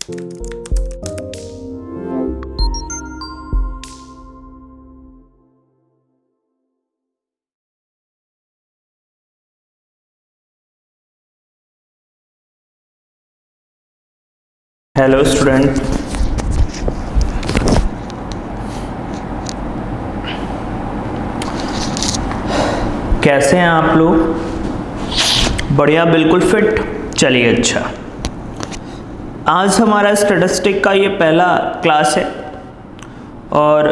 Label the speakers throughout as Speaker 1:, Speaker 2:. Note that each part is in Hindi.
Speaker 1: हेलो स्टूडेंट, कैसे हैं आप लोग? बढ़िया, बिल्कुल फिट। चलिए, अच्छा, आज हमारा स्टैटिस्टिक का ये पहला क्लास है और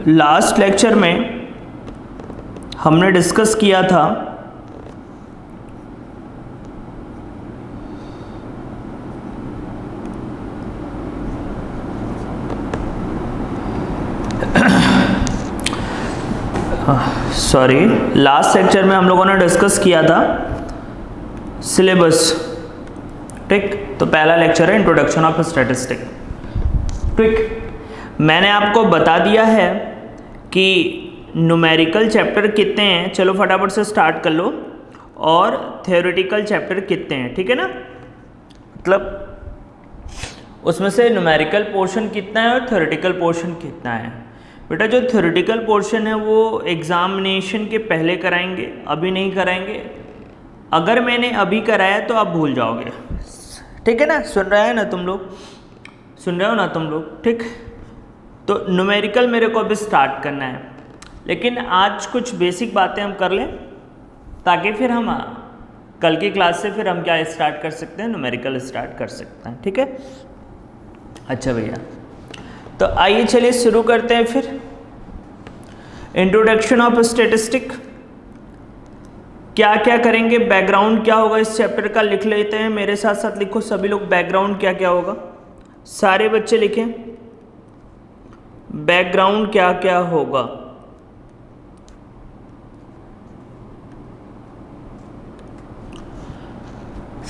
Speaker 1: लास्ट लेक्चर में हमने डिस्कस किया था लास्ट लेक्चर में हम लोगों ने डिस्कस किया था सिलेबस। ठीक, तो पहला लेक्चर है इंट्रोडक्शन ऑफ स्टैटिस्टिक। ठीक, मैंने आपको बता दिया है कि न्यूमेरिकल चैप्टर कितने हैं, चलो फटाफट से स्टार्ट कर लो, और थ्योरेटिकल चैप्टर कितने हैं। ठीक है ना, मतलब उसमें से न्यूमेरिकल पोर्शन कितना है और थ्योरेटिकल पोर्शन कितना है। बेटा, जो थ्योरेटिकल पोर्शन है वो एग्जामिनेशन के पहले कराएंगे, अभी नहीं कराएंगे। अगर मैंने अभी कराया तो आप भूल जाओगे। ठीक है ना, सुन रहे हैं ना तुम लोग? सुन रहे हो ना तुम लोग? ठीक, तो न्यूमेरिकल मेरे को अभी स्टार्ट करना है, लेकिन आज कुछ बेसिक बातें हम कर लें ताकि फिर हम कल की क्लास से फिर हम क्या स्टार्ट कर सकते हैं, न्यूमेरिकल स्टार्ट कर सकते हैं। ठीक है, अच्छा भैया, तो आइए चलिए शुरू करते हैं फिर। इंट्रोडक्शन ऑफ स्टैटिस्टिक, क्या क्या करेंगे, बैकग्राउंड क्या होगा इस चैप्टर का, लिख लेते हैं। मेरे साथ साथ लिखो सभी लोग, बैकग्राउंड क्या क्या होगा। सारे बच्चे लिखें, बैकग्राउंड क्या क्या होगा।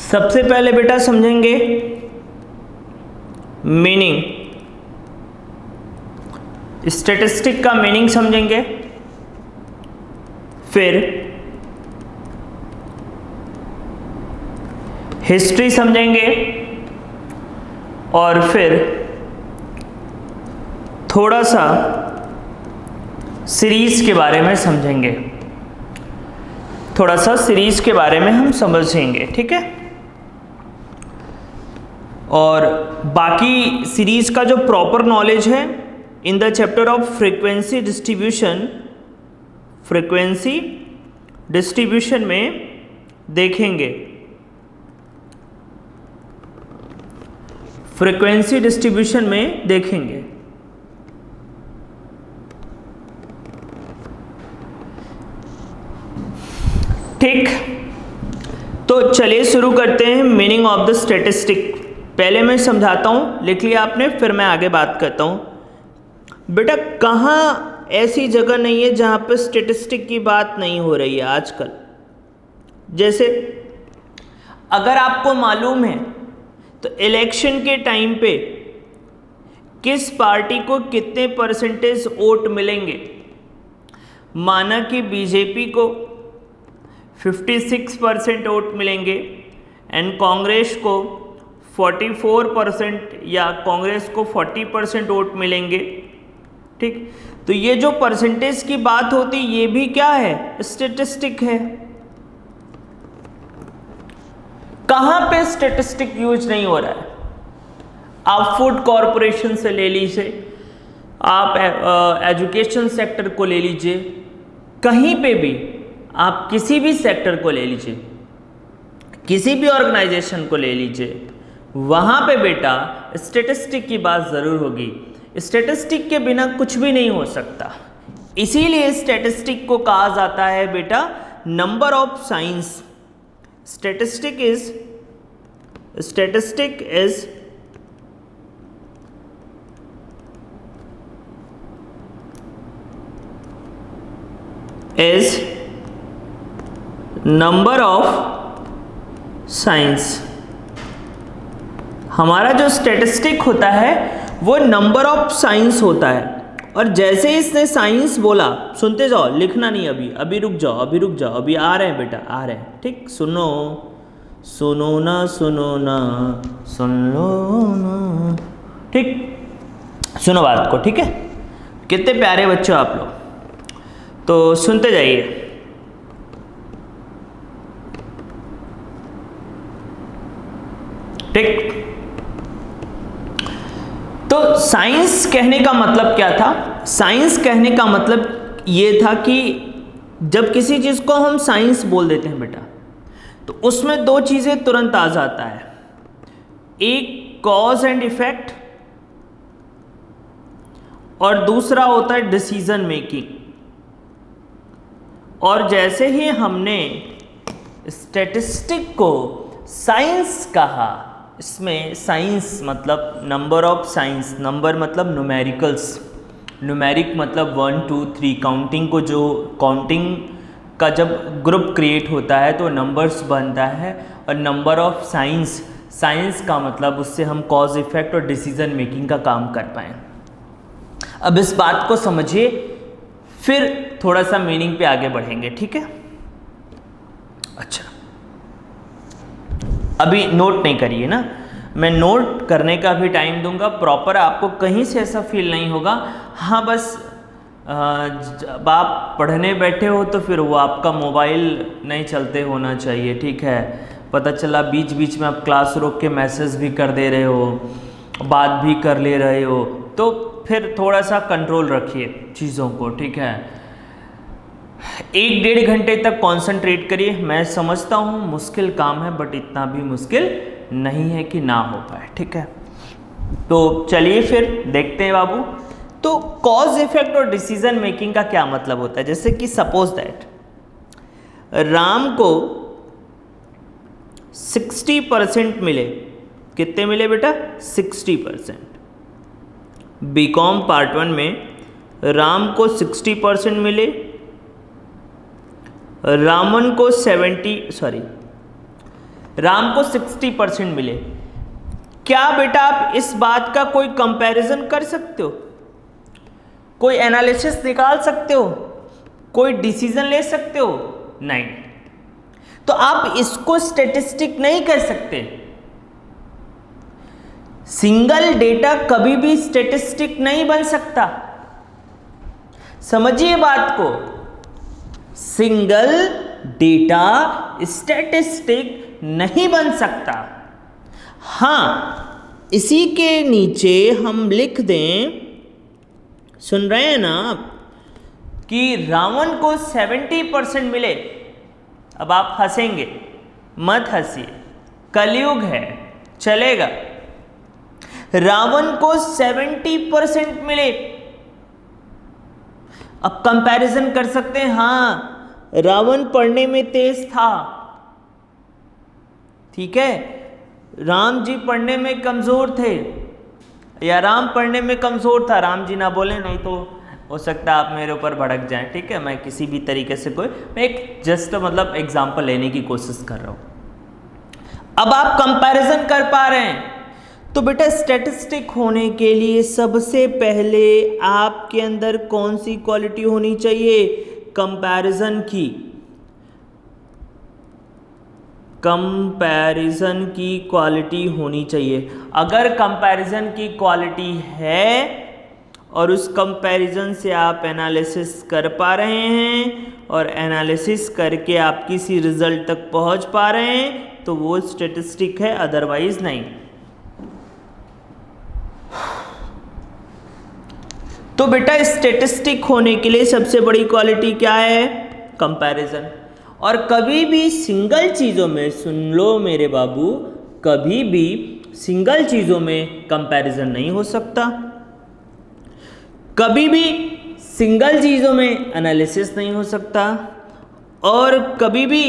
Speaker 1: सबसे पहले बेटा समझेंगे मीनिंग, स्टैटिस्टिक का मीनिंग समझेंगे, फिर हिस्ट्री समझेंगे, और फिर थोड़ा सा सीरीज के बारे में समझेंगे। थोड़ा सा सीरीज के बारे में हम समझेंगे। ठीक है, और बाकी सीरीज का जो प्रॉपर नॉलेज है in the chapter of frequency distribution में देखेंगे। फ्रीक्वेंसी डिस्ट्रीब्यूशन में देखेंगे। ठीक, तो चलिए शुरू करते हैं मीनिंग ऑफ द स्टैटिस्टिक। पहले मैं समझाता हूं, लिख लिया आपने, फिर मैं आगे बात करता हूं। बेटा, कहाँ ऐसी जगह नहीं है जहाँ पे स्टैटिस्टिक की बात नहीं हो रही है आजकल। जैसे अगर आपको मालूम है तो इलेक्शन के टाइम पे किस पार्टी को कितने परसेंटेज वोट मिलेंगे। माना कि बीजेपी को 56% वोट मिलेंगे एंड कांग्रेस को 44% या कांग्रेस को 40% वोट मिलेंगे। ठीक, तो ये जो परसेंटेज की बात होती ये भी क्या है, स्टैटिस्टिक है। कहां पे स्टैटिस्टिक यूज नहीं हो रहा है? आप फूड कॉरपोरेशन से ले लीजिए, आप एजुकेशन सेक्टर को ले लीजिए, कहीं पे भी आप किसी भी सेक्टर को ले लीजिए, किसी भी ऑर्गेनाइजेशन को ले लीजिए, वहां पे बेटा स्टैटिस्टिक की बात जरूर होगी। स्टैटिस्टिक के बिना कुछ भी नहीं हो सकता। इसीलिए स्टैटिस्टिक को कहा जाता है बेटा number of science. Statistic is number of science. हमारा जो स्टैटिस्टिक होता है वो नंबर ऑफ साइंस होता है। और जैसे ही इसने साइंस बोला, सुनते जाओ, लिखना नहीं, अभी रुक जाओ, अभी आ रहे हैं बेटा, आ रहे हैं। ठीक, सुनो, सुनो ना सुनो ना, सुन लो ना। ठीक, सुनो बात को, ठीक है। कितने प्यारे बच्चे हो आप लोग, तो सुनते जाइए। ठीक, तो साइंस कहने का मतलब क्या था? साइंस कहने का मतलब ये था कि जब किसी चीज को हम साइंस बोल देते हैं बेटा, तो उसमें दो चीजें तुरंत आ जाता है, एक कॉज एंड इफेक्ट और दूसरा होता है डिसीजन मेकिंग। और जैसे ही हमने स्टैटिस्टिक को साइंस कहा, इसमें साइंस मतलब नंबर ऑफ साइंस, नंबर मतलब न्यूमेरिकल्स, न्यूमेरिक मतलब 1 2 3, काउंटिंग को, जो काउंटिंग का जब ग्रुप क्रिएट होता है तो नंबर्स बनता है। और नंबर ऑफ साइंस, साइंस का मतलब उससे हम कॉज इफेक्ट और डिसीजन मेकिंग का काम कर पाएँ। अब इस बात को समझिए, फिर थोड़ा सा मीनिंग पे आगे बढ़ेंगे, ठीक है। अच्छा, अभी नोट नहीं करिए ना, मैं नोट करने का भी टाइम दूंगा प्रॉपर, आपको कहीं से ऐसा फील नहीं होगा। हाँ बस जब आप पढ़ने बैठे हो तो फिर वो आपका मोबाइल नहीं चलते होना चाहिए, ठीक है। पता चला बीच बीच में आप क्लास रोक के मैसेज भी कर दे रहे हो, बात भी कर ले रहे हो, तो फिर थोड़ा सा कंट्रोल रखिए चीज़ों को, ठीक है। 1-1.5 घंटे तक कंसंट्रेट करिए। मैं समझता हूँ मुश्किल काम है, बट इतना भी मुश्किल नहीं है कि ना हो पाए, ठीक है। तो चलिए फिर देखते हैं बाबू। तो कॉज इफेक्ट और डिसीजन मेकिंग का क्या मतलब होता है? जैसे कि सपोज दैट राम को 60% मिले, कितने मिले बेटा? 60%। बीकॉम पार्ट 1 में राम को 60% मिले, राम को 60% मिले। क्या बेटा आप इस बात का कोई कंपैरिजन कर सकते हो? कोई एनालिसिस निकाल सकते हो? कोई डिसीजन ले सकते हो? नहीं। तो आप इसको स्टैटिस्टिक नहीं कर सकते। सिंगल डेटा कभी भी स्टैटिस्टिक नहीं बन सकता, समझिए बात को। सिंगल डेटा स्टैटिस्टिक नहीं बन सकता। हाँ, इसी के नीचे हम लिख दें, सुन रहे हैं ना आप, कि रावण को 70% मिले। अब आप हंसेंगे, मत हंसिए, कलयुग है, चलेगा। रावण को 70% मिले। अब कंपैरिजन कर सकते हैं, हाँ रावण पढ़ने में तेज था, ठीक है, राम जी पढ़ने में कमजोर थे, या राम पढ़ने में कमजोर था। राम जी ना बोले, नहीं तो हो सकता है आप मेरे ऊपर भड़क जाएं, ठीक है। मैं किसी भी तरीके से मैं एक जस्ट मतलब एग्जांपल लेने की कोशिश कर रहा हूं। अब आप कंपैरिजन कर पा रहे हैं, तो बेटा स्टैटिस्टिक होने के लिए सबसे पहले आपके अंदर कौन सी क्वालिटी होनी चाहिए? कंपैरिजन की। कंपैरिजन की क्वालिटी होनी चाहिए। अगर कंपैरिजन की क्वालिटी है और उस कंपैरिजन से आप एनालिसिस कर पा रहे हैं और एनालिसिस करके आप किसी रिजल्ट तक पहुंच पा रहे हैं, तो वो स्टैटिस्टिक है, अदरवाइज नहीं। तो बेटा स्टैटिस्टिक होने के लिए सबसे बड़ी क्वालिटी क्या है? कंपैरिजन। और कभी भी सिंगल चीज़ों में, सुन लो मेरे बाबू, कभी भी सिंगल चीज़ों में कंपैरिजन नहीं हो सकता। कभी भी सिंगल चीज़ों में एनालिसिस नहीं हो सकता, और कभी भी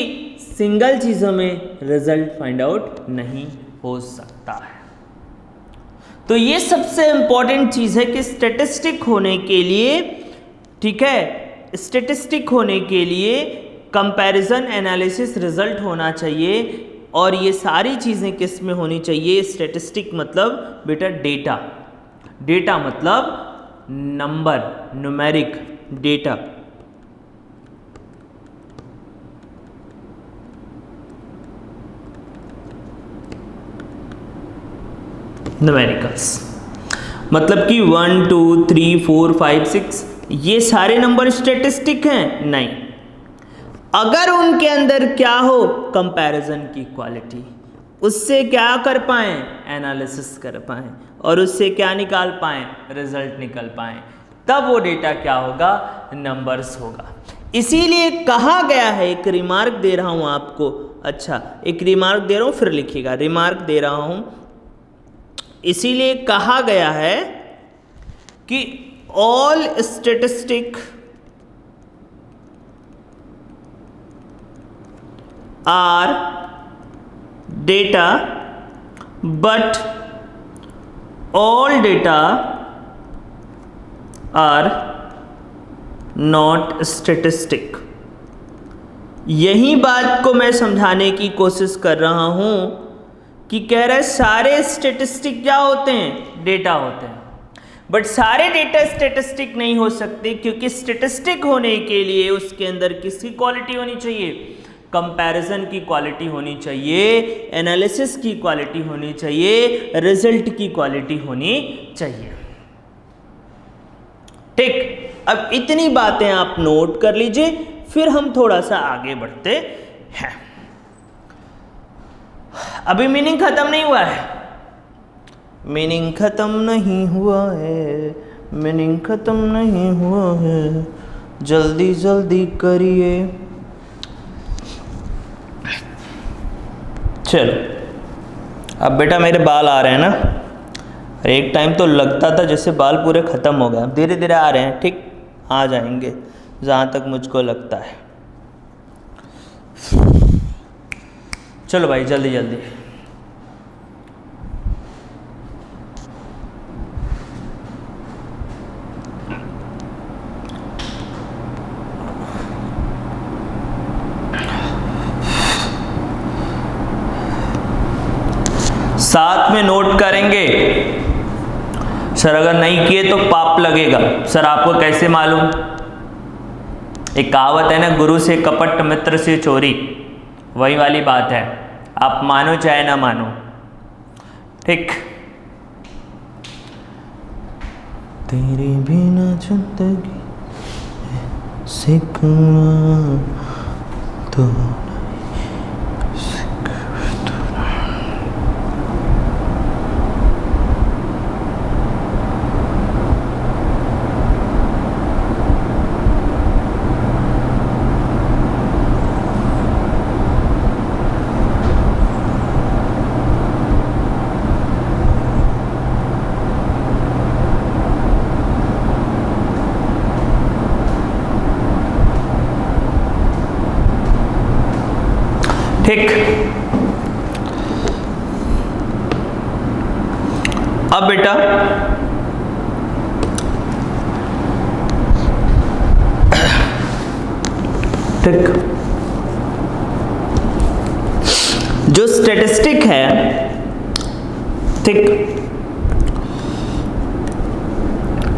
Speaker 1: सिंगल चीज़ों में रिजल्ट फाइंड आउट नहीं हो सकता है। तो ये सबसे इंपॉर्टेंट चीज़ है कि स्टैटिस्टिक होने के लिए, ठीक है, स्टैटिस्टिक होने के लिए कंपैरिजन, एनालिसिस, रिजल्ट होना चाहिए। और ये सारी चीज़ें किस में होनी चाहिए? स्टैटिस्टिक मतलब बेटा डेटा। डेटा मतलब नंबर, न्यूमेरिक डेटा। न्यूमेरिकल्स, मतलब कि 1 2 3 4 5 6 ये सारे नंबर स्टैटिस्टिक हैं? नहीं। अगर उनके अंदर क्या हो, कंपैरिजन की क्वालिटी, उससे क्या कर पाएँ, एनालिसिस कर पाएँ, और उससे क्या निकाल पाएँ, रिजल्ट निकल पाएँ, तब वो डेटा क्या होगा, नंबर्स होगा। इसीलिए कहा गया है, एक रिमार्क दे रहा हूँ आपको, अच्छा एक रिमार्क दे रहा हूँ, फिर लिखिएगा, रिमार्क दे रहा हूँ, इसीलिए कहा गया है कि all statistic are data but all data are not statistic. यही बात को मैं समझाने की कोशिश कर रहा हूं कि कह रहे सारे स्टैटिस्टिक क्या होते हैं, डेटा होते हैं, बट सारे डेटा स्टैटिस्टिक नहीं हो सकते, क्योंकि स्टैटिस्टिक होने के लिए उसके अंदर किसकी क्वालिटी होनी चाहिए, कंपैरिजन की क्वालिटी होनी चाहिए, एनालिसिस की क्वालिटी होनी चाहिए, रिजल्ट की क्वालिटी होनी चाहिए। ठीक, अब इतनी बातें आप नोट कर लीजिए, फिर हम थोड़ा सा आगे बढ़ते हैं। अभी मीनिंग खत्म नहीं हुआ है, मीनिंग खत्म नहीं हुआ है, मीनिंग खत्म नहीं हुआ है, जल्दी जल्दी करिए। चलो, अब बेटा मेरे बाल आ रहे हैं ना, एक टाइम तो लगता था जैसे बाल पूरे ख़त्म हो गए, अब धीरे धीरे आ रहे हैं, ठीक, आ जाएंगे जहाँ तक मुझको लगता है। चलो भाई जल्दी जल्दी। साथ में नोट करेंगे। सर अगर नहीं किए तो पाप लगेगा। सर आपको कैसे मालूम? एक कहावत है ना, गुरु से कपट मित्र से चोरी, वही वाली बात है, आप मानो चाहे ना मानो। ठीक, तेरी बिना जिंदगी सिकवा तो ठीक। अब बेटा ठीक, जो स्टैटिस्टिक है, ठीक,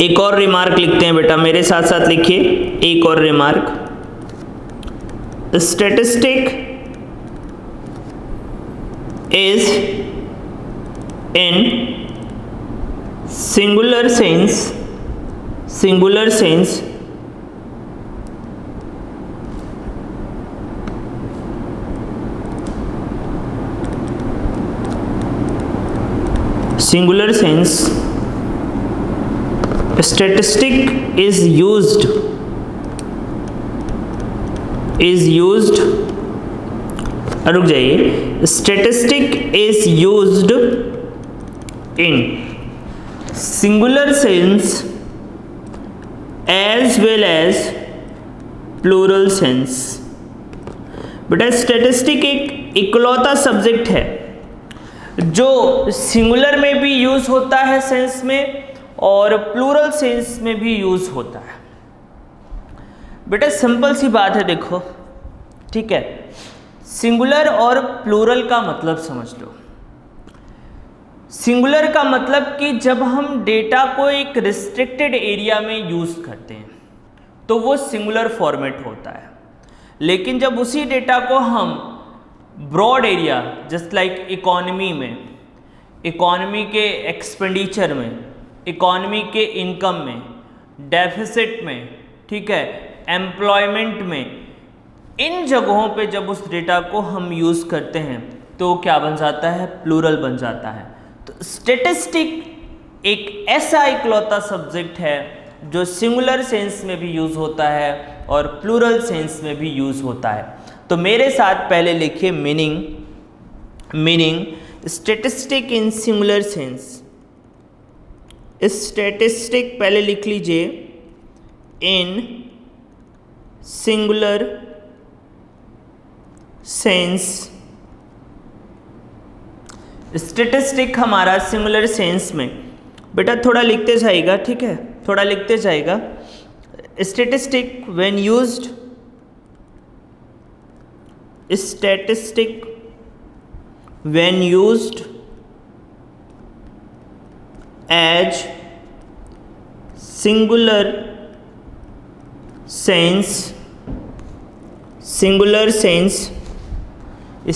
Speaker 1: एक और रिमार्क लिखते हैं बेटा, मेरे साथ साथ लिखिए, एक और remark, statistic is in singular sense singular sense statistic is used रुक जाइए, statistic is used in singular sense as well as plural sense. बेटा स्टैटिस्टिक एक इकलौता सब्जेक्ट है जो सिंगुलर में भी यूज होता है सेंस में और प्लूरल सेंस में भी यूज होता है। बेटा सिंपल सी बात है, देखो, ठीक है, सिंगुलर और प्लूरल का मतलब समझ लो। सिंगुलर का मतलब कि जब हम डेटा को एक रिस्ट्रिक्टेड एरिया में यूज करते हैं तो वो सिंगुलर फॉर्मेट होता है, लेकिन जब उसी डेटा को हम broad area just like economy में, इकॉनमी के एक्सपेंडिचर में, इकॉनमी के इनकम में, डेफिसिट में, ठीक है, एम्प्लॉयमेंट में, इन जगहों पे जब उस डेटा को हम यूज़ करते हैं तो क्या बन जाता है, प्लूरल बन जाता है। तो स्टैटिस्टिक एक ऐसा इकलौता सब्जेक्ट है जो सिंगुलर सेंस में भी यूज़ होता है और प्लूरल सेंस में भी यूज़ होता है। तो मेरे साथ पहले लिखिए मीनिंग स्टैटिस्टिक इन सिंगुलर सेंस। स्टैटिस्टिक पहले लिख लीजिए इन सिंगुलर सेंस। स्टैटिस्टिक हमारा सिंगुलर सेंस में, बेटा थोड़ा लिखते जाएगा, ठीक है, थोड़ा लिखते जाएगा। Statistic when used, statistic when used as singular sense, singular sense,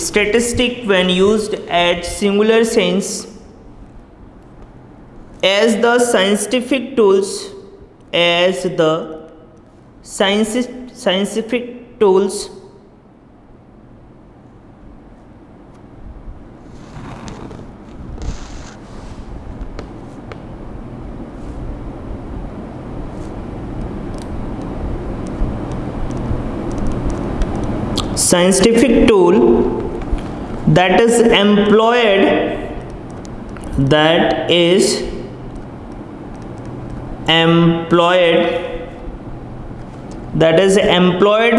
Speaker 1: statistic when used at singular sense as the scientific tools, as the scientific tools scientific tool that is employed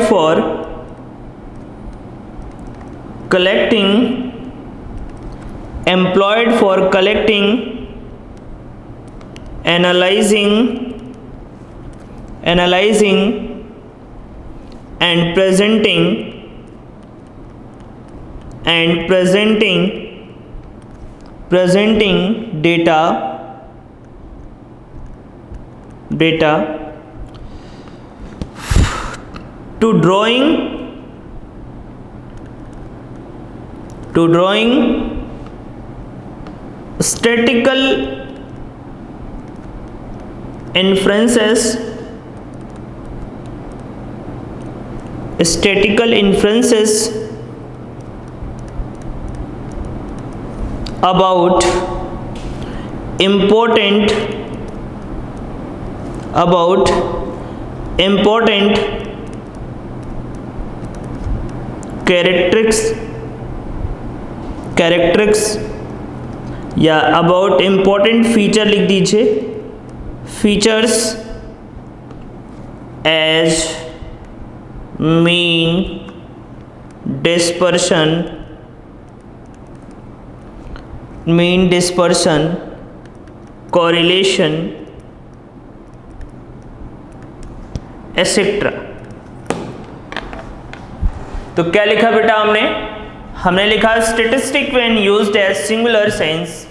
Speaker 1: for collecting, analyzing and presenting data to drawing statistical inferences about important characteristics या about important feature लिख दीजिए, features as mean dispersion, correlation, etc. तो क्या लिखा बेटा हमने लिखा statistic when used as singular sense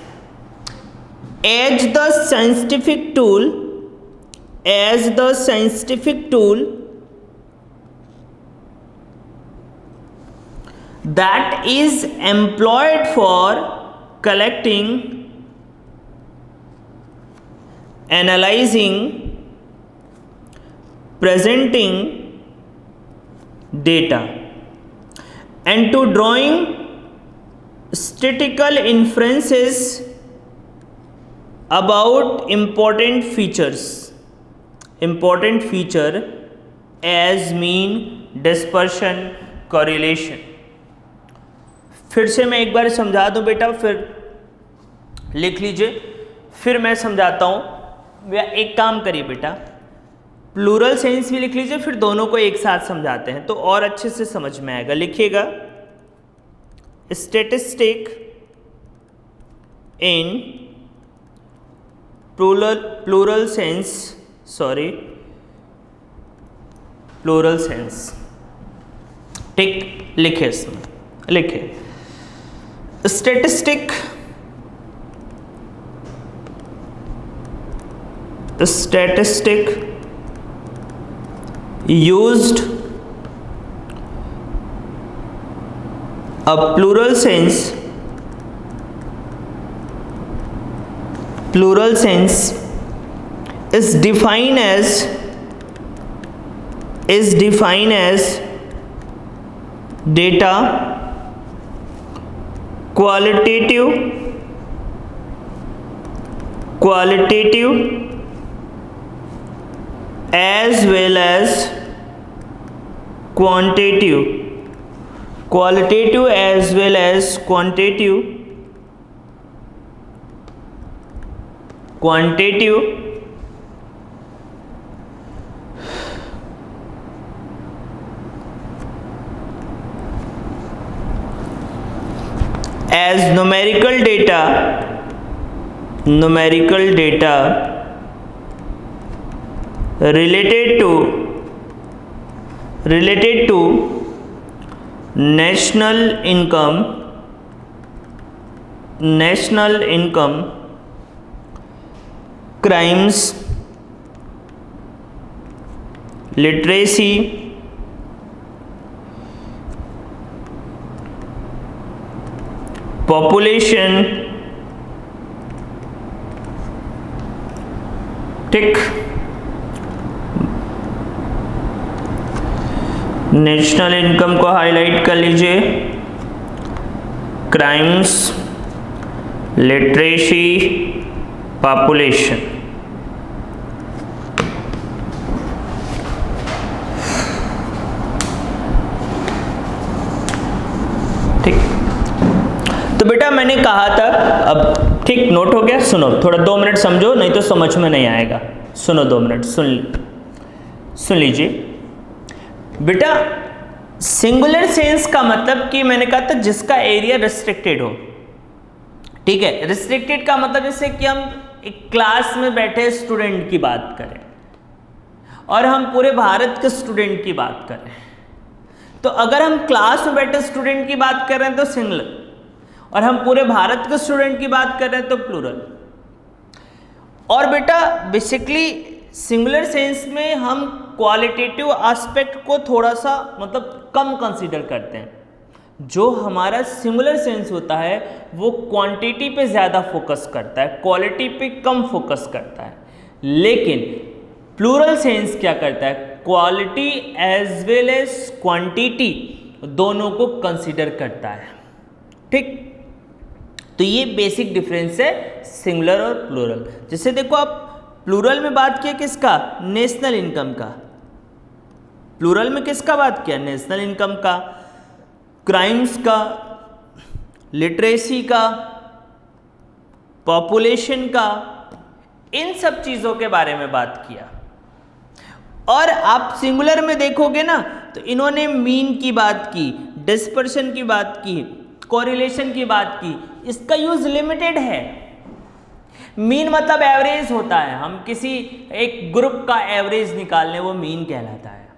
Speaker 1: as the scientific tool that is employed for collecting, analyzing, presenting data and to drawing statistical inferences about important feature as mean, dispersion, correlation। फिर से मैं एक बार समझा दूं बेटा, फिर लिख लीजिए, फिर मैं समझाता हूं। या एक काम करिए बेटा, प्लूरल सेंस भी लिख लीजिए, फिर दोनों को एक साथ समझाते हैं तो और अच्छे से समझ में आएगा। लिखिएगा स्टैटिस्टिक इन प्लूरल सेंस, ठीक, लिखे इसमें, लिखे statistic used a plural sense Plural sense is defined as data qualitative as well as quantitative as well as quantitative as numerical data related to national income, crimes, literacy, population, ठीक, नेशनल इनकम को हाईलाइट कर लीजिए, क्राइम्स, लिटरेसी, पॉपुलेशन। ठीक, तो बेटा मैंने कहा था, अब ठीक नोट हो गया, सुनो थोड़ा 2 मिनट समझो, नहीं तो समझ में नहीं आएगा। सुनो 2 मिनट सुन लीजिए बेटा। सिंगुलर सेंस का मतलब कि मैंने कहा था जिसका एरिया रिस्ट्रिक्टेड हो, ठीक है। रिस्ट्रिक्टेड का मतलब जैसे कि हम एक क्लास में बैठे स्टूडेंट की बात करें और हम पूरे भारत के स्टूडेंट की बात करें, तो अगर हम क्लास में बैठे स्टूडेंट की बात कर रहे हैं तो सिंगुलर, और हम पूरे भारत के स्टूडेंट की बात कर रहे हैं तो प्लूरल। और बेटा बेसिकली सिंगुलर सेंस में हम क्वालिटेटिव एस्पेक्ट को थोड़ा सा मतलब कम कंसीडर करते हैं। जो हमारा सिंगुलर सेंस होता है वो क्वांटिटी पे ज़्यादा फोकस करता है, क्वालिटी पे कम फोकस करता है। लेकिन प्लूरल सेंस क्या करता है, quality as well as quantity दोनों को कंसीडर करता है। ठीक, तो ये बेसिक डिफरेंस है सिंगुलर और प्लूरल। जैसे देखो आप प्लूरल में बात किया किसका, नेशनल इनकम का। प्लूरल में किसका बात किया, नेशनल इनकम का, क्राइम्स का, लिटरेसी का, पॉपुलेशन का, इन सब चीज़ों के बारे में बात किया। और आप सिंगुलर में देखोगे ना तो इन्होंने मीन की बात की, डिस्पर्शन की बात की, कोरिलेशन की बात की। इसका यूज लिमिटेड है। मीन मतलब एवरेज होता है, हम किसी एक ग्रुप का एवरेज निकाल लें वो मीन कहलाता है,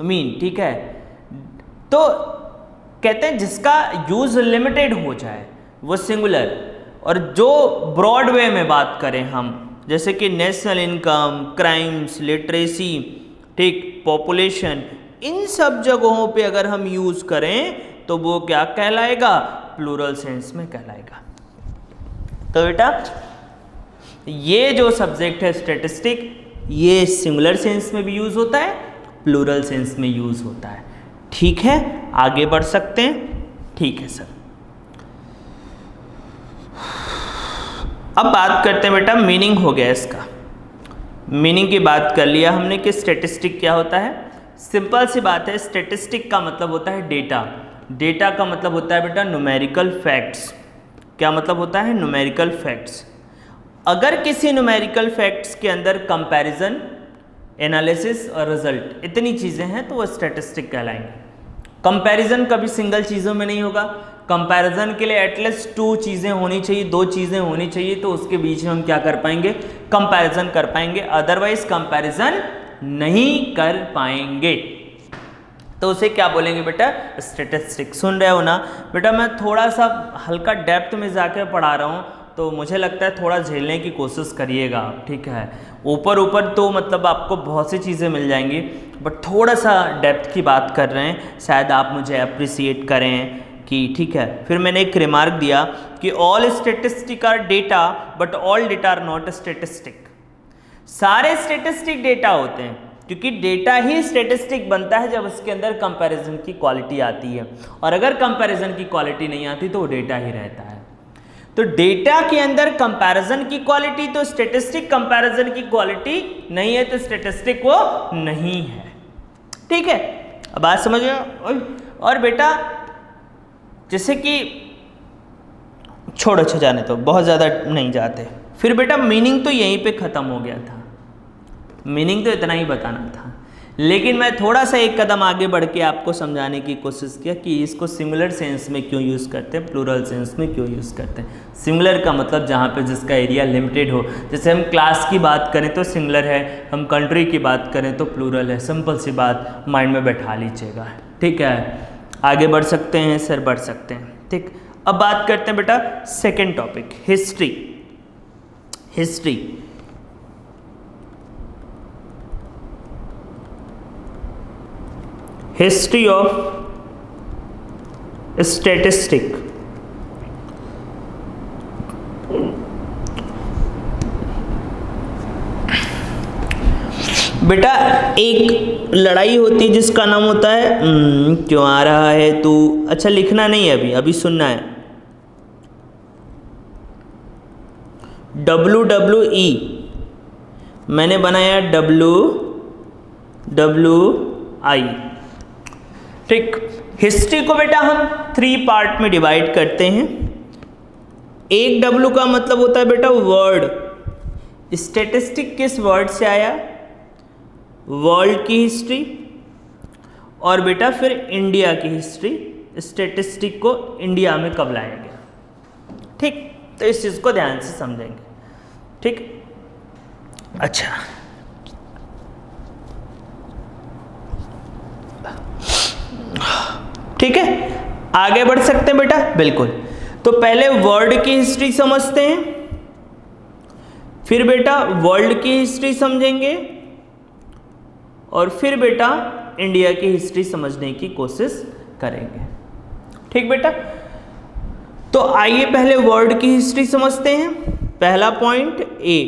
Speaker 1: मीन, ठीक है। तो कहते हैं जिसका यूज लिमिटेड हो जाए वो सिंगुलर। और जो ब्रॉड वे में बात करें हम, जैसे कि नेशनल इनकम, क्राइम्स, लिटरेसी, ठीक, पॉपुलेशन, इन सब जगहों पे अगर हम यूज करें तो वो क्या कहलाएगा, प्लूरल सेंस में कहलाएगा। तो बेटा ये जो सब्जेक्ट है स्टैटिस्टिक, ये सिंगुलर सेंस में भी यूज होता है, प्लूरल सेंस में यूज होता है। ठीक है, आगे बढ़ सकते हैं। ठीक है सर, अब बात करते हैं बेटा, मीनिंग हो गया इसका। मीनिंग की बात कर लिया हमने कि स्टैटिस्टिक क्या होता है। सिंपल सी बात है, स्टैटिस्टिक का मतलब होता है डेटा। डेटा का मतलब होता है बेटा न्यूमेरिकल फैक्ट्स। क्या मतलब होता है, न्यूमेरिकल फैक्ट्स। अगर किसी न्यूमेरिकल फैक्ट्स के अंदर कंपैरिजन, एनालिसिस और रिजल्ट, इतनी चीज़ें हैं तो वो स्टैटिस्टिक कहलाएंगे। कंपैरिजन कभी सिंगल चीज़ों में नहीं होगा। कंपैरिजन के लिए एटलीस्ट 2 चीज़ें होनी चाहिए, 2 चीज़ें होनी चाहिए, तो उसके बीच में हम क्या कर पाएंगे, कंपैरिजन कर पाएंगे। अदरवाइज कंपैरिजन नहीं कर पाएंगे। तो उसे क्या बोलेंगे बेटा, स्टैटिस्टिक। सुन रहे हो ना बेटा, मैं थोड़ा सा हल्का डेप्थ में जाकर पढ़ा रहा हूँ, तो मुझे लगता है थोड़ा झेलने की कोशिश करिएगा, ठीक है। ऊपर ऊपर तो मतलब आपको बहुत सी चीज़ें मिल जाएंगी, बट थोड़ा सा डेप्थ की बात कर रहे हैं, शायद आप मुझे अप्रिसिएट करें की, ठीक है। फिर मैंने एक रिमार्क दिया कि all statistic are data but all data are not statistic. सारे स्टेटिस्टिक डेटा होते हैं, क्योंकि डेटा ही स्टेटिस्टिक बनता है जब उसके अंदर कंपैरिजन की क्वालिटी आती है, और अगर कंपैरिजन की क्वालिटी नहीं आती तो वो डेटा ही रहता है। तो डेटा के अंदर कंपैरिजन की क्वालिटी, तो स्टेटिस्टिक कंपैरिजन की क्वालिटी नहीं है, तो स्टेटिस्टिक वो नहीं है, ठीक है। अब बात समझ आए। और बेटा जैसे कि छोड़ो, अच्छा जाने तो बहुत ज़्यादा नहीं जाते। फिर बेटा मीनिंग तो यहीं पे ख़त्म हो गया था, मीनिंग तो इतना ही बताना था, लेकिन मैं थोड़ा सा एक कदम आगे बढ़ के आपको समझाने की कोशिश किया कि इसको सिंगुलर सेंस में क्यों यूज़ करते हैं, प्लूरल सेंस में क्यों यूज़ करते हैं। सिंगुलर का मतलब जहाँ पे जिसका एरिया लिमिटेड हो, जैसे हम क्लास की बात करें तो सिंगुलर है, हम कंट्री की बात करें तो प्लूरल है। सिंपल सी बात माइंड में बैठा लीजिएगा, ठीक है। आगे बढ़ सकते हैं सर, बढ़ सकते हैं, ठीक। अब बात करते हैं बेटा second topic, history. History history of statistic. बेटा एक लड़ाई होती है जिसका नाम होता है क्यों आ रहा है तू, अच्छा लिखना नहीं है अभी, अभी सुनना है। WWE मैंने बनाया WWI, ठीक। हिस्ट्री को बेटा हम 3 पार्ट में डिवाइड करते हैं। एक W का मतलब होता है बेटा वर्ड। स्टैटिस्टिक किस वर्ड से आया, वर्ल्ड की हिस्ट्री, और बेटा फिर इंडिया की हिस्ट्री। स्टैटिस्टिक को इंडिया में कब लाया गया, ठीक। तो इस चीज़ को ध्यान से समझेंगे, ठीक। अच्छा ठीक है, आगे बढ़ सकते हैं बेटा, बिल्कुल। तो पहले वर्ल्ड की हिस्ट्री समझते हैं, फिर बेटा वर्ल्ड की हिस्ट्री समझेंगे, और फिर बेटा इंडिया की हिस्ट्री समझने की कोशिश करेंगे, ठीक बेटा। तो आइए पहले वर्ल्ड की हिस्ट्री समझते हैं। पहला पॉइंट ए,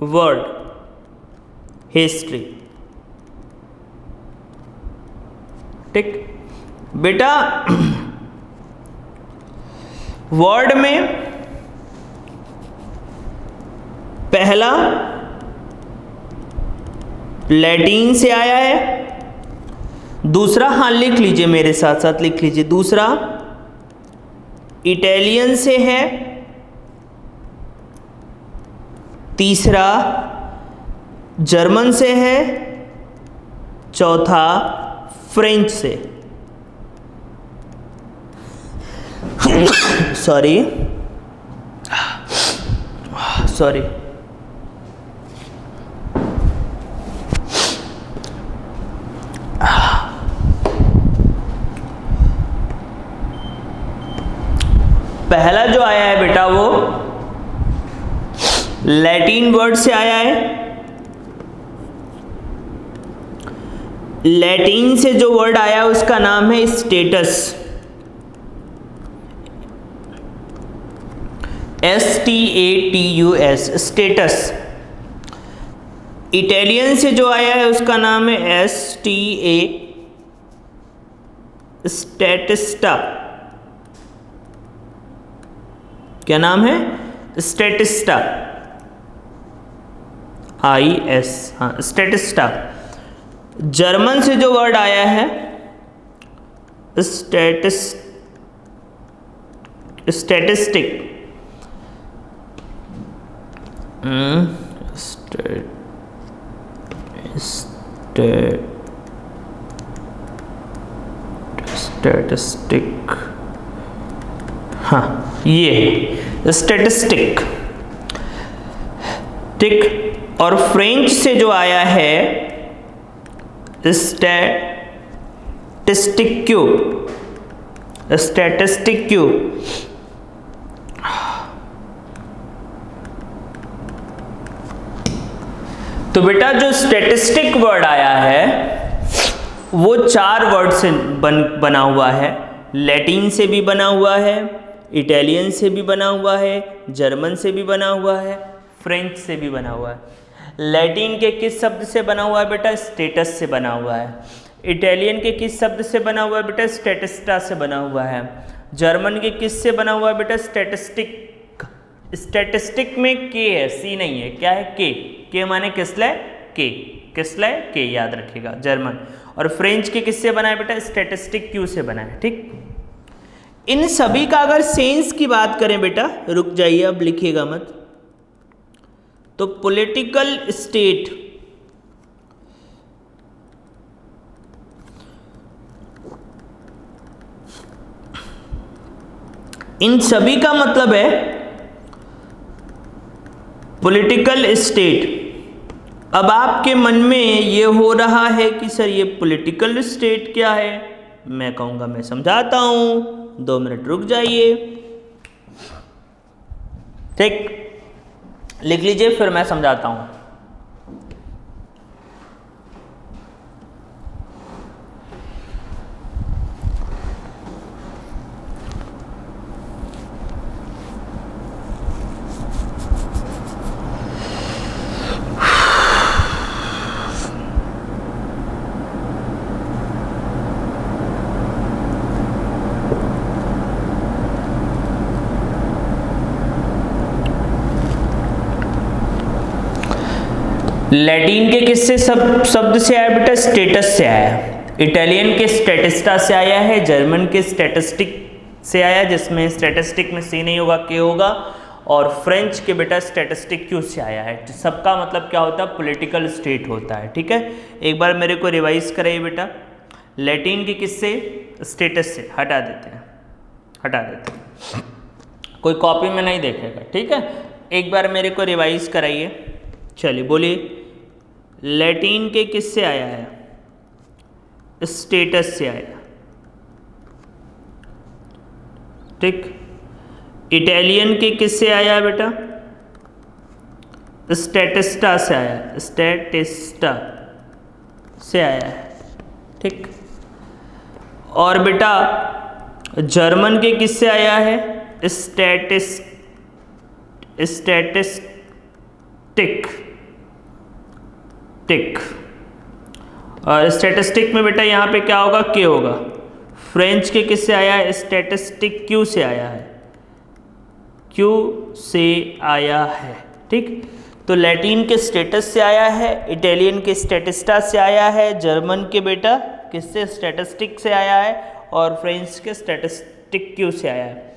Speaker 1: वर्ल्ड हिस्ट्री, ठीक बेटा। वर्ड में पहला लैटिन से आया है, दूसरा, हाँ लिख लीजिए मेरे साथ साथ लिख लीजिए, दूसरा इटालियन से है, तीसरा जर्मन से है, चौथा फ्रेंच से, सॉरी पहला जो आया है बेटा वो लैटिन वर्ड से आया है। लैटिन से जो वर्ड आया उसका नाम है स्टेटस, STATUS, स्टेटस। इटालियन से जो आया है उसका नाम है STA, स्टैटिस्टा। क्या नाम है, स्टैटिस्टा, IS, हाँ स्टैटिस्टा। जर्मन से जो वर्ड आया है स्टैटिस्टिक, स्टैटिस्टिक, हाँ ये स्टैटिस्टिक, ठीक। और फ्रेंच से जो आया है स्टैटिस्टिक्यू, स्टैटिस्टिक्यू। तो बेटा जो स्टैटिस्टिक वर्ड आया है वो 4 वर्ड से बना हुआ है। लैटिन से भी बना हुआ है, इटालियन से भी बना हुआ है, जर्मन से भी बना हुआ है, फ्रेंच से भी बना हुआ है। लैटिन के किस शब्द से बना हुआ है बेटा? स्टेटस से बना हुआ है। इटालियन के किस शब्द से बना हुआ है बेटा? स्टैटिस्टा से बना हुआ है। जर्मन के किस से बना हुआ है बेटा? स्टैटिस्टिक। स्टैटिस्टिक में के है, सी नहीं है। क्या है? के माने किसले? के, किसले? के, याद रखिएगा जर्मन। और फ्रेंच के किससे बना है बेटा? स्टैटिस्टिक क्यू से बना है। ठीक, इन सभी का अगर सेंस की बात करें बेटा, रुक जाइए अब लिखिएगा मत, तो पॉलिटिकल स्टेट इन सभी का मतलब है पॉलिटिकल स्टेट। अब आपके मन में ये हो रहा है कि सर ये पॉलिटिकल स्टेट क्या है? मैं कहूंगा मैं समझाता हूं, 2 मिनट रुक जाइए। ठीक, लिख लीजिए, फिर मैं समझाता हूं। लैटिन के किससे शब्द से आया बेटा? स्टेटस से आया। इटालियन के स्टैटिस्टा से आया है, जर्मन के स्टैटिस्टिक से आया, जिसमें स्टैटिस्टिक में सी नहीं होगा, के होगा। और फ्रेंच के बेटा स्टैटिस्टिक क्यू से आया है। सबका मतलब क्या होता है? पॉलिटिकल स्टेट होता है। ठीक है, एक बार मेरे को रिवाइज कराइए बेटा। लैटिन के किससे? स्टेटस से। हटा देते हैं, हटा देते हैं, कोई कॉपी में नहीं देखेगा। ठीक है, एक बार मेरे को रिवाइज कराइए। चलिए बोलिए, लैटिन के किससे आया है? स्टेटस से आया। ठीक, इटालियन के किससे आया बेटा? स्टैटिस्टा से आया, स्टैटिस्टा से आया है। ठीक, और बेटा जर्मन के किससे आया है? स्टैटिस्टिक। टिक, और स्टैटिस्टिक में बेटा यहाँ पे क्या होगा? के होगा। फ्रेंच के किससे आया है? स्टैटिस्टिक क्यू से आया है, क्यू से आया है। ठीक, तो लैटिन के स्टेटस से आया है, इटालियन के स्टैटिस्टा से आया है, जर्मन के बेटा किससे? स्टैटिस्टिक से आया है, और फ्रेंच के स्टैटिस्टिक क्यू से आया है।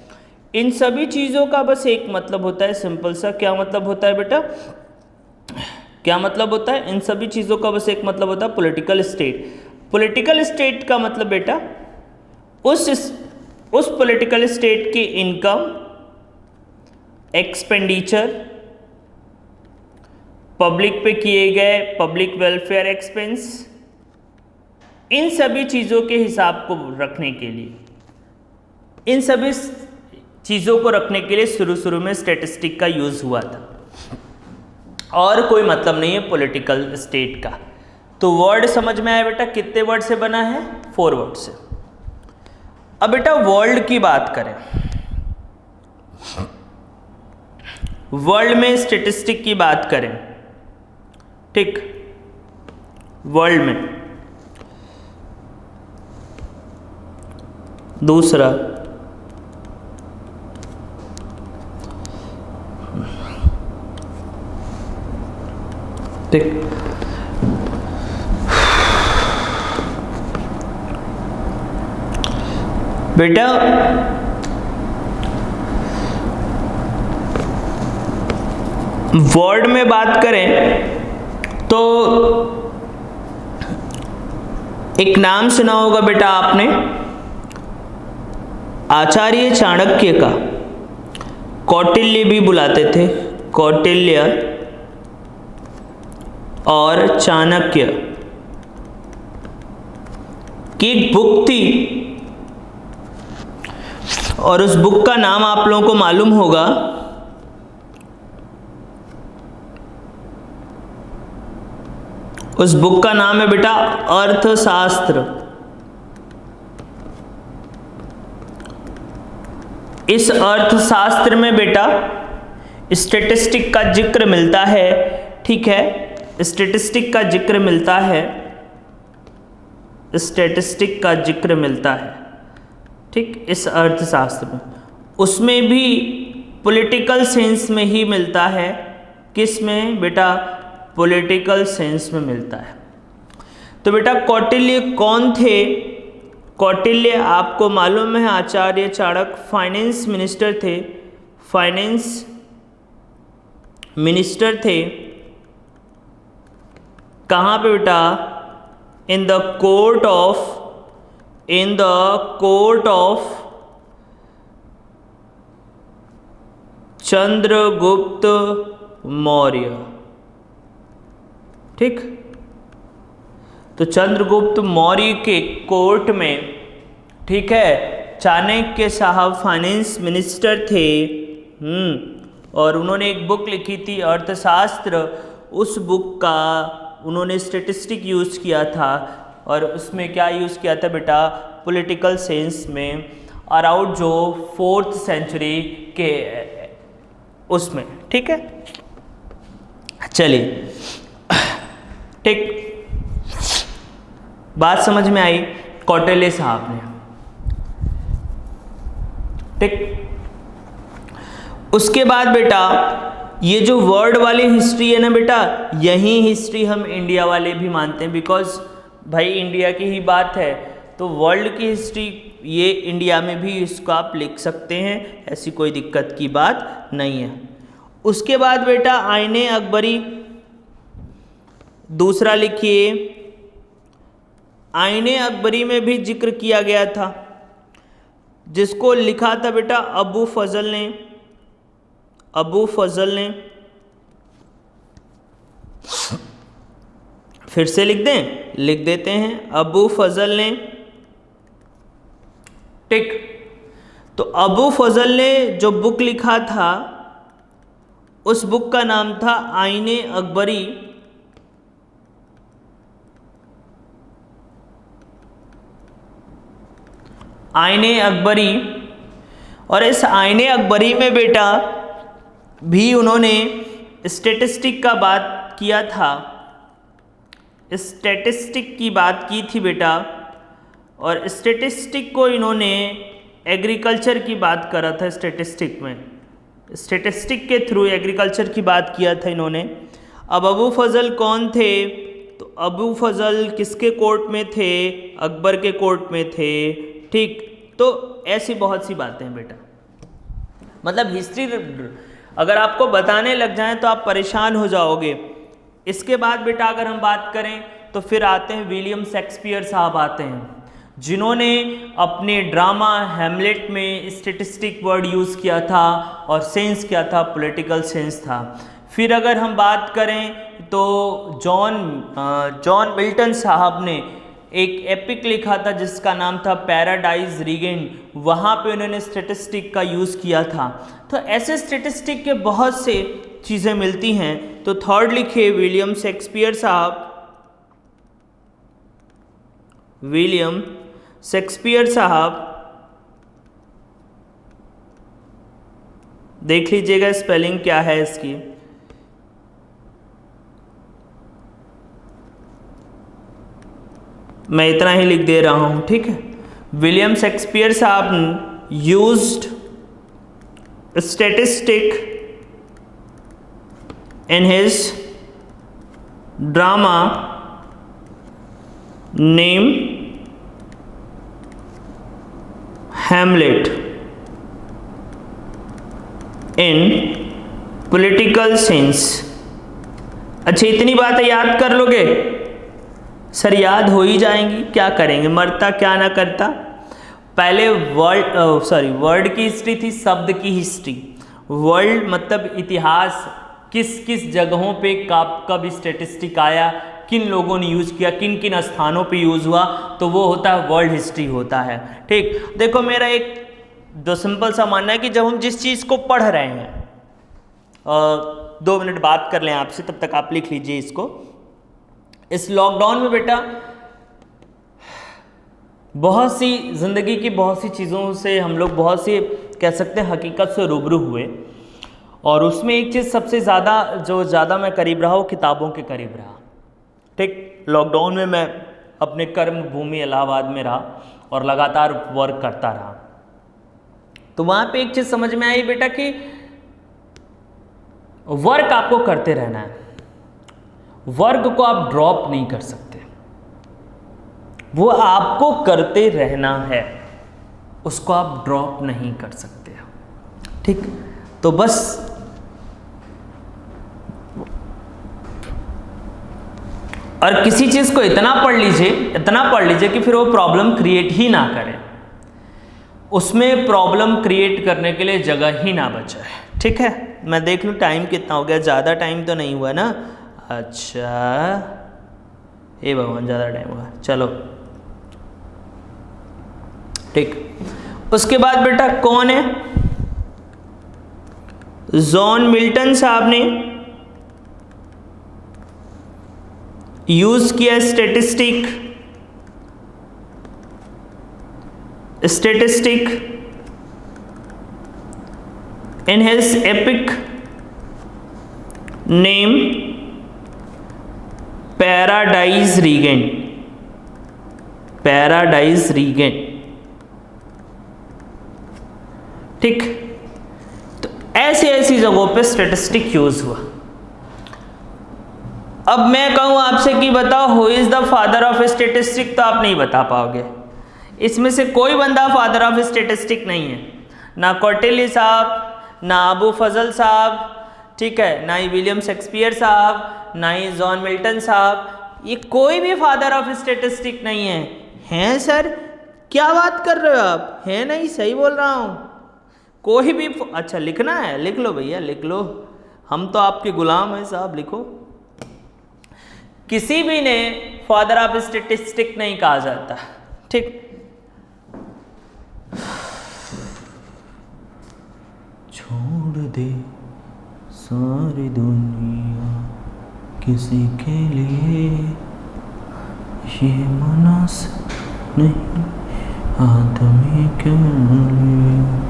Speaker 1: इन सभी चीज़ों का बस एक मतलब होता है, सिंपल सा। क्या मतलब होता है बेटा? क्या मतलब होता है? इन सभी चीज़ों का बस एक मतलब होता है, पॉलिटिकल स्टेट। पॉलिटिकल स्टेट का मतलब बेटा उस पॉलिटिकल स्टेट की इनकम, एक्सपेंडिचर, पब्लिक पे किए गए पब्लिक वेलफेयर एक्सपेंस, इन सभी चीज़ों के हिसाब को रखने के लिए, इन सभी चीज़ों को रखने के लिए शुरू में स्टैटिस्टिक का यूज़ हुआ था। और कोई मतलब नहीं है पॉलिटिकल स्टेट का। तो वर्ड समझ में आया बेटा? कितने वर्ड से बना है? 4 वर्ड से। अब बेटा वर्ल्ड की बात करें, वर्ल्ड में स्टैटिस्टिक की बात करें। ठीक, वर्ल्ड में दूसरा ठीक, बेटा वर्ड में बात करें तो एक नाम सुना होगा बेटा आपने, आचार्य चाणक्य का। कौटिल्य भी बुलाते थे, कौटिल्य और चाणक्य की एक बुक थी, और उस बुक का नाम आप लोगों को मालूम होगा, उस बुक का नाम है बेटा अर्थशास्त्र। इस अर्थशास्त्र में बेटा स्टैटिस्टिक का जिक्र मिलता है, ठीक है, स्टैटिस्टिक का जिक्र मिलता है, स्टैटिस्टिक का जिक्र मिलता है, ठीक, इस अर्थशास्त्र में। उसमें भी पॉलिटिकल सेंस में ही मिलता है। किस में बेटा? पॉलिटिकल सेंस में मिलता है। तो बेटा कौटिल्य कौन थे? कौटिल्य आपको मालूम है आचार्य चाणक्य फाइनेंस मिनिस्टर थे, फाइनेंस मिनिस्टर थे। कहाँ पे बेटा? In the court of Chandragupta Maurya, ठीक। तो चंद्रगुप्त मौर्य के कोर्ट में, ठीक है, चाणक्य साहब फाइनेंस मिनिस्टर थे। और उन्होंने एक बुक लिखी थी अर्थशास्त्र। उस बुक का उन्होंने स्टैटिस्टिक यूज़ किया था। और उसमें क्या यूज़ किया था बेटा? पॉलिटिकल सेंस में, अराउंड जो 4th सेंचुरी के उसमें, ठीक है। चलिए, ठीक, बात समझ में आई कौटिल्य साहब ने, ठीक। उसके बाद बेटा ये जो वर्ल्ड वाली हिस्ट्री है ना बेटा, यही हिस्ट्री हम इंडिया वाले भी मानते हैं, बिकॉज भाई इंडिया की ही बात है, तो वर्ल्ड की हिस्ट्री ये इंडिया में भी इसको आप लिख सकते हैं, ऐसी कोई दिक्कत की बात नहीं है। उसके बाद बेटा आईने अकबरी दूसरा लिखिए। आईने अकबरी में भी जिक्र किया गया था, जिसको लिखा था बेटा अबू फजल ने। अबू फजल ने, फिर से लिख दें, लिख देते हैं, अबू फजल ने, ठीक। तो अबू फजल ने जो बुक लिखा था, उस बुक का नाम था आईने अकबरी। आईने अकबरी। और इस आईने अकबरी में बेटा भी उन्होंने स्टैटिस्टिक का बात किया था, स्टैटिस्टिक की बात की थी बेटा। और स्टैटिस्टिक को इन्होंने एग्रीकल्चर की बात करा था, स्टैटिस्टिक में, स्टैटिस्टिक के थ्रू एग्रीकल्चर की बात किया था इन्होंने। अब अबू फजल कौन थे? तो अबू फजल किसके कोर्ट में थे? अकबर के कोर्ट में थे, ठीक। तो ऐसी बहुत सी बातें हैं बेटा, मतलब हिस्ट्री अगर आपको बताने लग जाएं तो आप परेशान हो जाओगे। इसके बाद बेटा अगर हम बात करें तो फिर आते हैं विलियम शेक्सपियर साहब आते हैं, जिन्होंने अपने ड्रामा हैमलेट में स्टैटिस्टिक वर्ड यूज़ किया था और सेंस क्या था? पॉलिटिकल सेंस था। फिर अगर हम बात करें तो जॉन मिल्टन साहब ने एक एपिक लिखा था जिसका नाम था पैराडाइज रीगेंड, वहाँ पे उन्होंने स्टैटिस्टिक का यूज़ किया था। तो ऐसे स्टैटिस्टिक के बहुत से चीज़ें मिलती हैं। तो थर्ड लिखे विलियम शेक्सपियर साहब, विलियम शेक्सपियर साहब, देख लीजिएगा स्पेलिंग क्या है इसकी। मैं इतना ही लिख दे रहा हूँ, ठीक है। विलियम शेक्सपियर साहब used statistic in his drama name Hamlet in political sense. अच्छा, इतनी बातें याद कर लोगे? सर याद हो ही जाएंगी, क्या करेंगे, मरता क्या ना करता। पहले वर्ड की हिस्ट्री थी, शब्द की हिस्ट्री। वर्ल्ड मतलब इतिहास, किस किस जगहों पे कब स्टैटिस्टिक आया, किन लोगों ने यूज़ किया, किन किन स्थानों पे यूज़ हुआ, तो वो होता है वर्ल्ड हिस्ट्री होता है, ठीक। देखो मेरा एक दो सिंपल सा मानना है कि जब हम जिस चीज़ को पढ़ रहे हैं, 2 मिनट बात कर लें आपसे, तब तक आप लिख लीजिए इसको। इस लॉकडाउन में बेटा बहुत सी ज़िंदगी की बहुत सी चीज़ों से हम लोग बहुत सी कह सकते हैं हकीकत से रूबरू हुए। और उसमें एक चीज़ सबसे ज़्यादा मैं करीब रहा वो किताबों के करीब रहा। ठीक, लॉकडाउन में मैं अपने कर्म भूमि इलाहाबाद में रहा और लगातार वर्क करता रहा। तो वहाँ पे एक चीज़ समझ में आई बेटा कि वर्क आपको करते रहना है, वर्क को आप ड्रॉप नहीं कर सकते, वो आपको करते रहना है, उसको आप ड्रॉप नहीं कर सकते। ठीक, तो बस और किसी चीज़ को इतना पढ़ लीजिए कि फिर वो प्रॉब्लम क्रिएट ही ना करे, उसमें प्रॉब्लम क्रिएट करने के लिए जगह ही ना बचे। ठीक है, मैं देख लूँ टाइम कितना हो गया, ज़्यादा टाइम तो नहीं हुआ ना? अच्छा, हे भगवान, ज़्यादा टाइम हुआ, चलो ठीक। उसके बाद बेटा कौन है? जॉन मिल्टन साहब ने यूज किया statistic in his epic name Paradise Regained। ठीक, तो ऐसी जगहों पे स्टैटिस्टिक यूज हुआ। अब मैं कहूँ आपसे कि बताओ who is the father of statistic, तो आप नहीं बता पाओगे। इसमें से कोई बंदा फादर ऑफ स्टैटिस्टिक नहीं है, ना कौटिल्य साहब, ना अबू फजल साहब, ठीक है, ना ही विलियम शेक्सपियर साहब, ना ही जॉन मिल्टन साहब, ये कोई भी फादर ऑफ स्टैटिस्टिक नहीं है। हैं सर, क्या बात कर रहे हो आप? है नहीं, सही बोल रहा हूँ, कोई भी। अच्छा लिखना है, लिख लो भैया, लिख लो, हम तो आपके गुलाम हैं साहब, लिखो। किसी भी ने फादर ऑफ स्टैटिस्टिक नहीं कहा जाता। ठीक, छोड़ दे सारी दुनिया किसी के लिए, ये मुनासिब नहीं आदमी के लिए।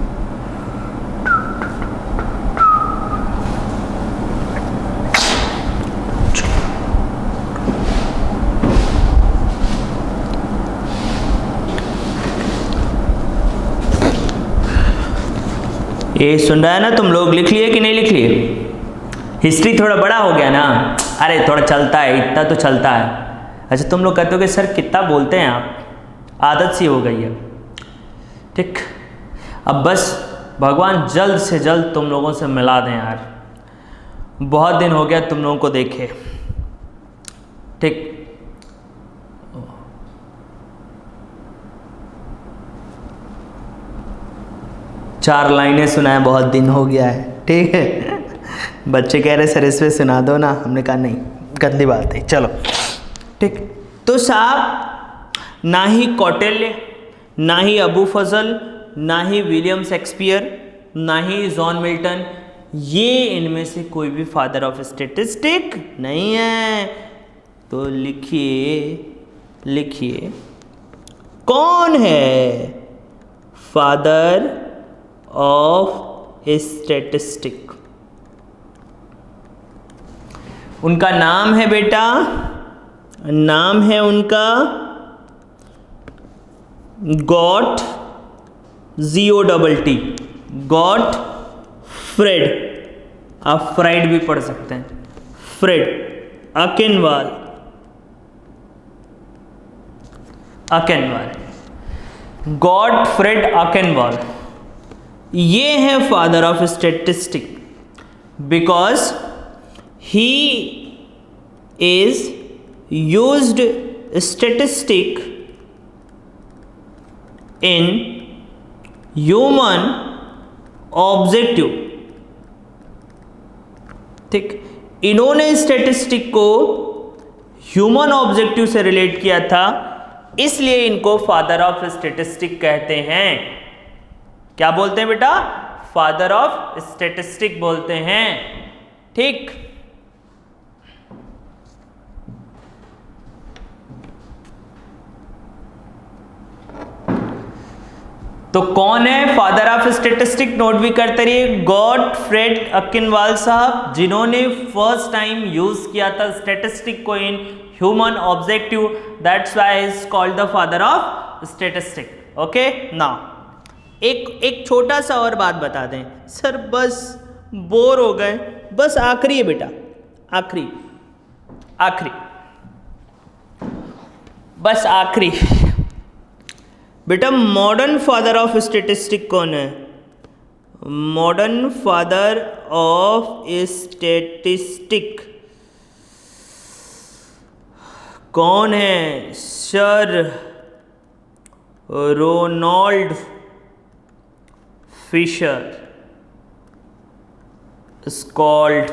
Speaker 1: ये सुन रहा है ना तुम लोग? लिख लिए कि नहीं लिख लिए? हिस्ट्री थोड़ा बड़ा हो गया ना? अरे थोड़ा चलता है, इतना तो चलता है। अच्छा, तुम लोग कहते हो कि सर कितना बोलते हैं आप, आदत सी हो गई है। ठीक, अब बस भगवान जल्द से जल्द तुम लोगों से मिला दें यार, बहुत दिन हो गया तुम लोगों को देखे। ठीक, चार लाइनें सुनाए, बहुत दिन हो गया है। ठीक है, बच्चे कह रहे सर इस पे सुना दो ना, हमने कहा नहीं, गंदी बात है, चलो। ठीक, तो साहब ना ही कौटिल्य, ना ही अबू फजल, ना ही विलियम शेक्सपियर, ना ही जॉन मिल्टन, ये इनमें से कोई भी फादर ऑफ स्टैटिस्टिक नहीं है। तो लिखिए कौन है फादर ऑफ स्टैटिस्टिक? उनका नाम है बेटा, नाम है उनका गॉट GOTT, गॉटफ्रेड, आप फ्राइड भी पढ़ सकते हैं, फ्रेड अकेनवाल, गॉटफ्रेड अकेनवाल, ये है father of statistic, because he is used statistic in human objective. ठीक, इन्होंने स्टैटिस्टिक को ह्यूमन ऑब्जेक्टिव से रिलेट किया था, इसलिए इनको फादर ऑफ स्टैटिस्टिक कहते हैं। क्या बोलते हैं बेटा? फादर ऑफ स्टैटिस्टिक बोलते हैं। ठीक, तो कौन है फादर ऑफ स्टैटिस्टिक, नोट भी करते रहिए, गॉटफ्रेड अकिनवाल साहब, जिन्होंने फर्स्ट टाइम यूज किया था स्टैटिस्टिक को in human objective, that's why is called the father of statistic. Okay, now एक छोटा सा और बात बता दें सर, बस बोर हो गए, बस आखिरी है बेटा, आखिरी बस आखिरी बेटा, मॉडर्न फादर ऑफ स्टैटिस्टिक कौन है? मॉडर्न फादर ऑफ स्टैटिस्टिक कौन है? Sir Ronald Fisher is called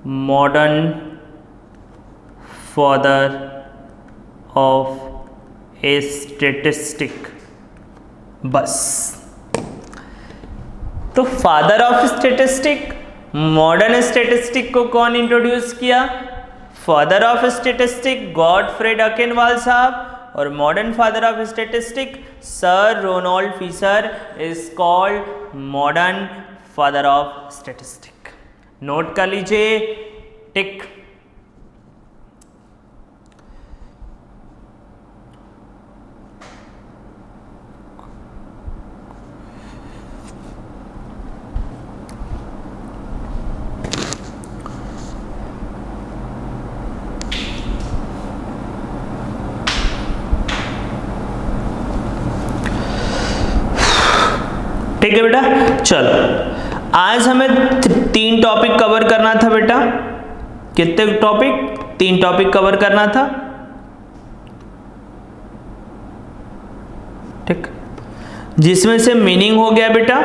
Speaker 1: modern father of a statistic. बस, तो father of statistic, modern statistic को कौन इंट्रोड्यूस किया? Father of statistic Gottfried Achenwall साहब, और modern father of statistic sir Ronald Fisher is called modern father of statistic. Note कर लीजिए, टिक। ठीक है बेटा, चलो आज हमें 3 टॉपिक कवर करना था बेटा। कितने टॉपिक? 3 टॉपिक कवर करना था। ठीक, जिसमें से मीनिंग हो गया बेटा,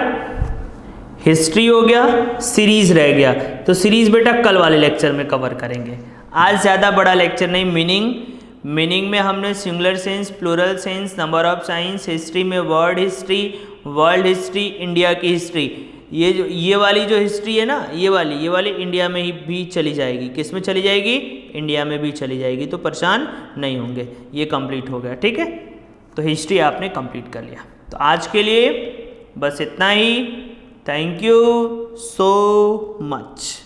Speaker 1: हिस्ट्री हो गया, सीरीज रह गया। तो सीरीज बेटा कल वाले लेक्चर में कवर करेंगे, आज ज़्यादा बड़ा लेक्चर नहीं। मीनिंग में हमने singular sense, plural sense, number of science, history में वर्ल्ड हिस्ट्री, इंडिया की हिस्ट्री, ये वाली जो हिस्ट्री है ना, ये वाली इंडिया में ही भी चली जाएगी। किस में चली जाएगी? इंडिया में भी चली जाएगी, तो परेशान नहीं होंगे। ये कंप्लीट हो गया, ठीक है। तो हिस्ट्री आपने कंप्लीट कर लिया। तो आज के लिए बस इतना ही। Thank you so much.